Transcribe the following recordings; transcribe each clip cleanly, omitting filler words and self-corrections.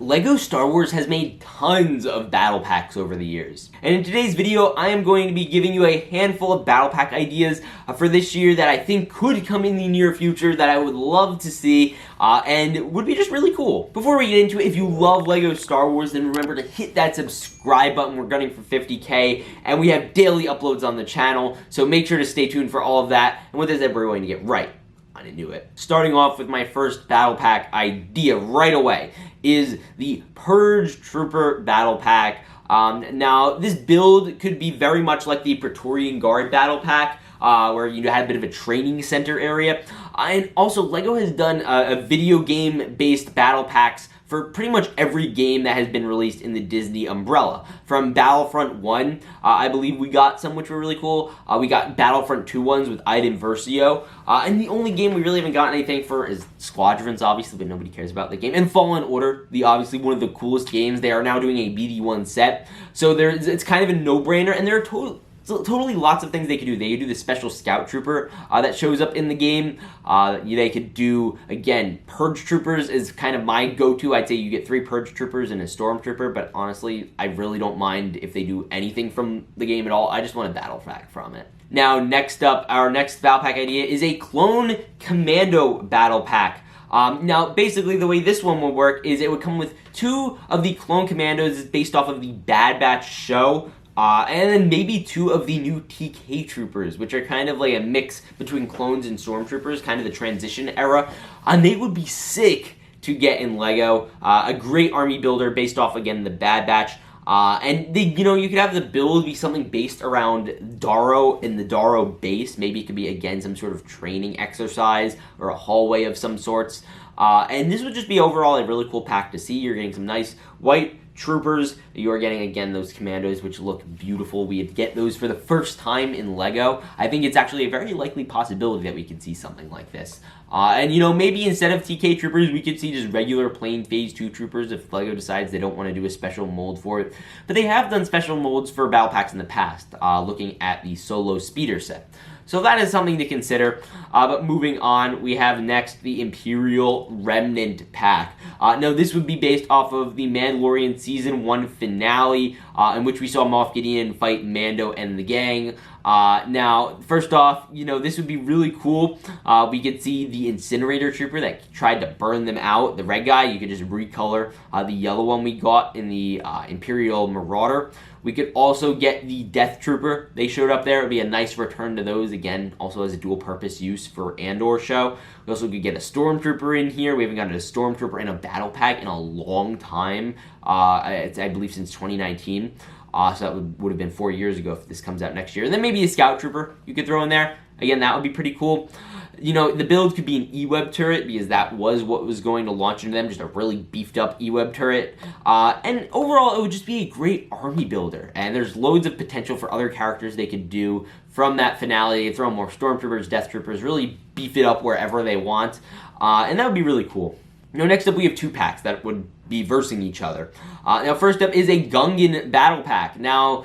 LEGO Star Wars has made tons of battle packs over the years. And in today's video, I am going to be giving you a handful of battle pack ideas for this year that I think could come in the near future that I would love to see and would be just really cool. Before we get into it, if you love LEGO Star Wars, then remember to hit that subscribe button. We're gunning for 50K, and we have daily uploads on the channel, so make sure to stay tuned for all of that. And with this, we're going to get right into it. Starting off with my first battle pack idea right away is the Purge Trooper battle pack. Now, this build could be very much like the Praetorian Guard battle pack, where you had a bit of a training center area. And also, LEGO has done a video game-based battle packs for pretty much every game that has been released in the Disney umbrella. From Battlefront 1, I believe we got some which were really cool. We got Battlefront 2 ones with Iden Versio. And the only game we really haven't gotten anything for is Squadrons, obviously, but nobody cares about the game. And Fallen Order, obviously one of the coolest games. They are now doing a BD1 set. So it's kind of a no-brainer, and there are totally lots of things they could do. They could do the special scout trooper that shows up in the game. They could do, again, Purge Troopers is kind of my go-to. I'd say you get 3 Purge Troopers and a Stormtrooper, but honestly, I really don't mind if they do anything from the game at all. I just want a battle pack from it. Now, next up, our next battle pack idea is a Clone Commando battle pack. Now, basically, the way this one would work is it would come with 2 of the Clone Commandos based off of the Bad Batch show. And then maybe 2 of the new TK Troopers, which are kind of like a mix between clones and stormtroopers, kind of the transition era. And they would be sick to get in LEGO. A great army builder based off, again, the Bad Batch. And you could have the build be something based around Daro and the Daro base. Maybe it could be, again, some sort of training exercise or a hallway of some sorts. And this would just be overall a really cool pack to see. You're getting some nice white troopers. You are getting, again, those commandos, which look beautiful. We get those for the first time in LEGO. I think it's actually a very likely possibility that we could see something like this. And maybe instead of TK troopers, we could see just regular plain Phase 2 troopers if LEGO decides they don't want to do a special mold for it. But they have done special molds for battle packs in the past, looking at the Solo Speeder set. So that is something to consider. But moving on, we have next the Imperial Remnant pack. Now, this would be based off of the Mandalorian Season 1 finale, in which we saw Moff Gideon fight Mando and the gang. Now, first off, this would be really cool. We could see the Incinerator Trooper that tried to burn them out. The red guy, you could just recolor the yellow one we got in the Imperial Marauder. We could also get the Death Trooper. They showed up there. It would be a nice return to those. Again, also as a dual-purpose use for Andor show. We also could get a Stormtrooper in here. We haven't gotten a Stormtrooper in a battle pack in a long time. I believe since 2019. So that would have been 4 years ago if this comes out next year. And then maybe a Scout Trooper you could throw in there. Again, that would be pretty cool. The build could be an E-Web turret because that was what was going to launch into them, just a really beefed up E-Web turret. And overall, it would just be a great army builder. And there's loads of potential for other characters they could do from that finale. Throw more Stormtroopers, Death Troopers, really beef it up wherever they want. And that would be really cool. Next up, we have 2 packs that would be versing each other. Now, first up is a Gungan battle pack. Now,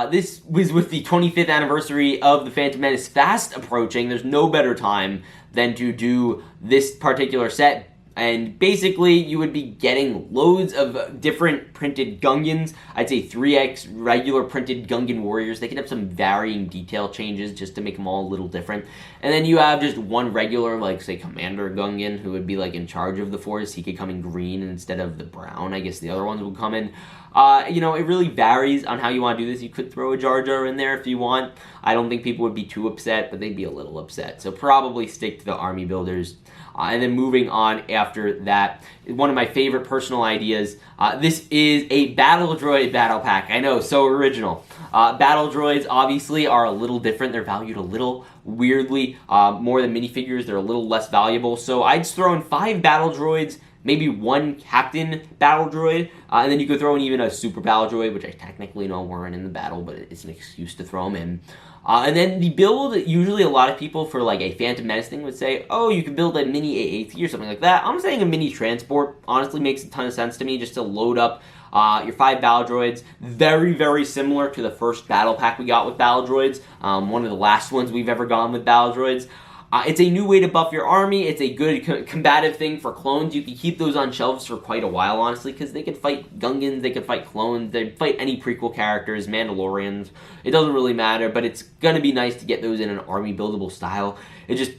this was with the 25th anniversary of The Phantom Menace fast approaching. There's no better time than to do this particular set. And basically, you would be getting loads of different printed Gungans. I'd say 3x regular printed Gungan warriors. They can have some varying detail changes just to make them all a little different. And then you have just one regular, like, say, Commander Gungan, who would be, like, in charge of the Force. He could come in green instead of the brown. I guess the other ones would come in. It really varies on how you want to do this. You could throw a Jar Jar in there if you want. I don't think people would be too upset, but they'd be a little upset. So probably stick to the army builders. And then moving on after that, one of my favorite personal ideas. This is a Battle Droid battle pack. I know, so original. Battle Droids obviously are a little different. They're valued a little weirdly more than minifigures. They're a little less valuable. So I'd throw in 5 Battle Droids, maybe 1 Captain Battle Droid, and then you could throw in even a Super Battle Droid, which I technically know weren't in the battle, but it's an excuse to throw them in. And then the build, usually a lot of people for like a Phantom Menace thing would say, oh, you could build a mini AAT or something like that. I'm saying a mini transport honestly makes a ton of sense to me, just to load up your 5 battle droids. Very, very similar to the first battle pack we got with battle droids. One of the last ones we've ever gone with battle droids. It's a new way to buff your army. It's a good combative thing for clones. You can keep those on shelves for quite a while, honestly, because they could fight Gungans, they could fight clones, they'd fight any prequel characters, Mandalorians. It doesn't really matter, but it's going to be nice to get those in an army buildable style. It just,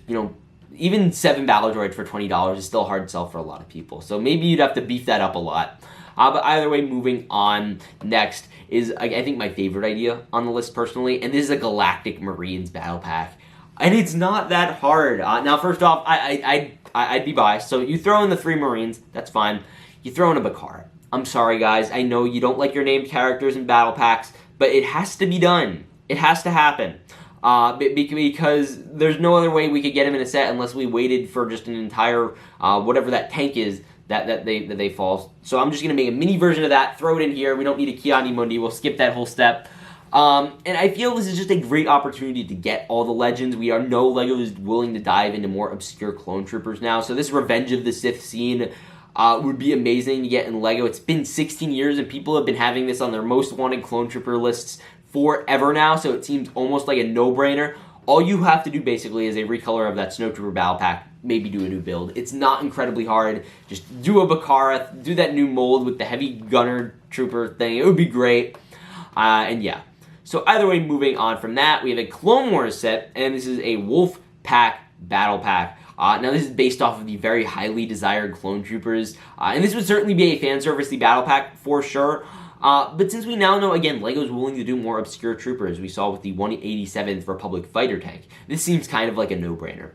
even 7 battle droids for $20 is still a hard sell for a lot of people. So maybe you'd have to beef that up a lot. But either way, moving on, next is, I think, my favorite idea on the list personally, and this is a Galactic Marines battle pack. And it's not that hard. Now, first off, I'd be biased. So you throw in the 3 Marines, that's fine. You throw in a Bakar. I'm sorry, guys. I know you don't like your named characters in battle packs, but it has to be done. It has to happen. Because there's no other way we could get him in a set unless we waited for just an entire, whatever that tank is, that they fall. So I'm just going to make a mini version of that, throw it in here. We don't need a Ki-Adi-Mundi. We'll skip that whole step. And I feel this is just a great opportunity to get all the legends. We know LEGO is willing to dive into more obscure clone troopers now. So this Revenge of the Sith scene would be amazing to get in LEGO. It's been 16 years and people have been having this on their most wanted clone trooper lists forever now. So it seems almost like a no-brainer. All you have to do basically is a recolor of that Snowtrooper battle pack, maybe do a new build. It's not incredibly hard. Just do a Bakara, do that new mold with the heavy gunner trooper thing. It would be great. And yeah. So either way, moving on from that, we have a Clone Wars set, and this is a Wolf Pack battle pack. Now this is based off of the very highly desired clone troopers, and this would certainly be a fan servicey battle pack for sure. But since we now know, again, LEGO's willing to do more obscure troopers, we saw with the 187th Republic fighter tank, this seems kind of like a no-brainer.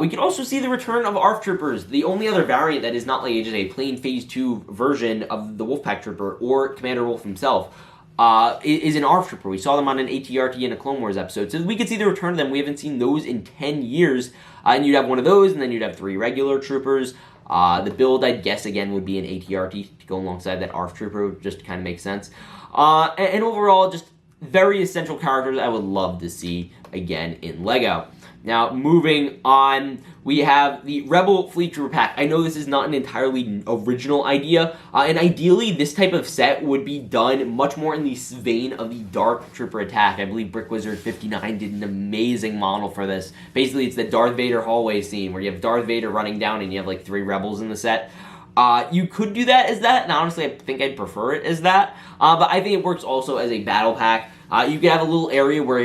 We can also see the return of ARF troopers, the only other variant that is not like just a plain Phase 2 version of the Wolfpack trooper or Commander Wolf himself. Is an ARF trooper. We saw them on an ATRT in a Clone Wars episode, so we could see the return of them. We haven't seen those in 10 years, and you'd have one of those, and then you'd have 3 regular troopers. The build, I'd guess, again, would be an ATRT to go alongside that ARF trooper, just to kind of make sense. And overall, just very essential characters I would love to see again in LEGO. Now, moving on, we have the Rebel Fleet Trooper Pack. I know this is not an entirely original idea, and ideally this type of set would be done much more in the vein of the Dark Trooper Attack. I believe Brick Wizard 59 did an amazing model for this. Basically, it's the Darth Vader hallway scene where you have Darth Vader running down and you have like 3 rebels in the set. You could do that as that, and honestly, I think I'd prefer it as that, but I think it works also as a battle pack. You could have a little area where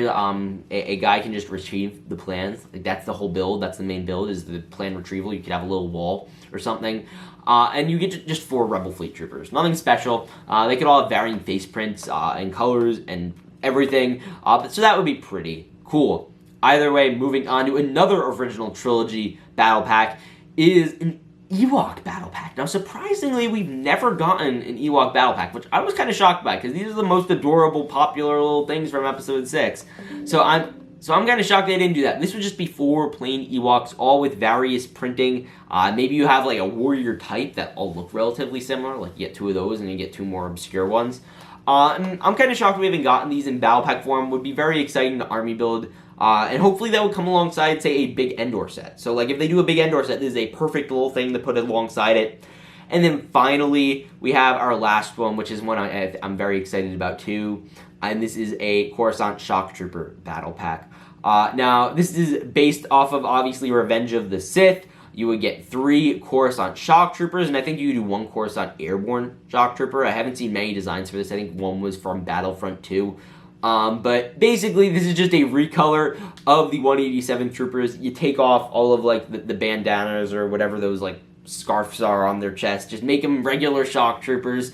a guy can just retrieve the plans. Like that's the whole build. That's the main build, is the plan retrieval. You could have a little wall or something. And you get just 4 Rebel Fleet Troopers. Nothing special. They could all have varying face prints and colors and everything. So that would be pretty cool. Either way, moving on to another original trilogy battle pack is an Ewok battle pack. Now, surprisingly, we've never gotten an Ewok battle pack, which I was kind of shocked by, because these are the most adorable, popular little things from Episode 6. So I'm kind of shocked they didn't do that. This would just be 4 plain Ewoks, all with various printing. Maybe you have like a warrior type that all look relatively similar, like you get 2 of those and you get 2 more obscure ones. And I'm kind of shocked we haven't gotten these in battle pack form. Would be very exciting to army build. And hopefully that would come alongside, say, a big Endor set. So, like, if they do a big Endor set, this is a perfect little thing to put alongside it. And then finally, we have our last one, which is one I'm very excited about, too. And this is a Coruscant Shock Trooper battle pack. Now, this is based off of, obviously, Revenge of the Sith. You would get 3 Coruscant Shock Troopers, and I think you could do 1 Coruscant Airborne Shock Trooper. I haven't seen many designs for this. I think one was from Battlefront 2. But basically, this is just a recolor of the 187 troopers. You take off all of, like, the bandanas or whatever those, like, scarves are on their chest. Just make them regular shock troopers.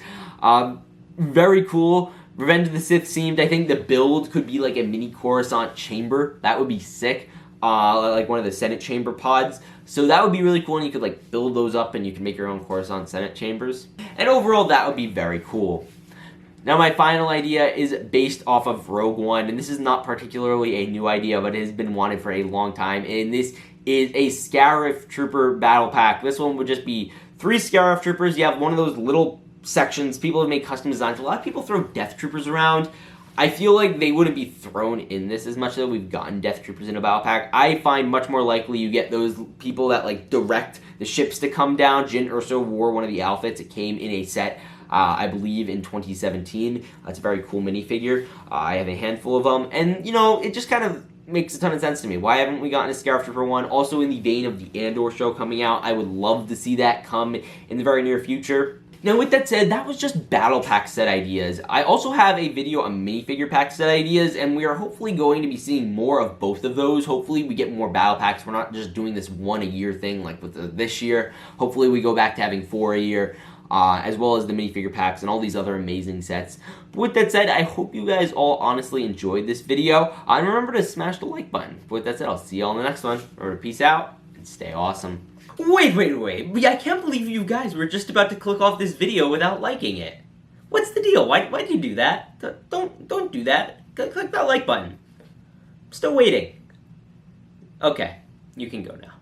Very cool. Revenge of the Sith seemed, I think the build could be, like, a mini Coruscant chamber. That would be sick. Like one of the Senate chamber pods. So that would be really cool, and you could, like, build those up, and you can make your own Coruscant Senate chambers. And overall, that would be very cool. Now, my final idea is based off of Rogue One, and this is not particularly a new idea, but it has been wanted for a long time, and this is a Scarif Trooper battle pack. This one would just be 3 Scarif Troopers. You have one of those little sections. People have made custom designs. A lot of people throw Death Troopers around. I feel like they wouldn't be thrown in this as much, though. We've gotten Death Troopers in a battle pack. I find much more likely you get those people that, like, direct the ships to come down. Jyn Erso wore one of the outfits. It came in a set, I believe, in 2017. That's a very cool minifigure. I have a handful of them. And, you know, it just kind of makes a ton of sense to me. Why haven't we gotten a Scarif Trooper one? Also in the vein of the Andor show coming out, I would love to see that come in the very near future. Now with that said, that was just battle pack set ideas. I also have a video on minifigure pack set ideas, and we are hopefully going to be seeing more of both of those. Hopefully we get more battle packs. We're not just doing this 1 a year thing like with this year. Hopefully we go back to having 4 a year. As well as the minifigure packs and all these other amazing sets. But with that said, I hope you guys all honestly enjoyed this video. And remember to smash the like button. But with that said, I'll see you all in the next one. Remember, peace out and stay awesome. Wait. I can't believe you guys were just about to click off this video without liking it. What's the deal? Why'd you do that? Don't do that. Click that like button. I'm still waiting. Okay, you can go now.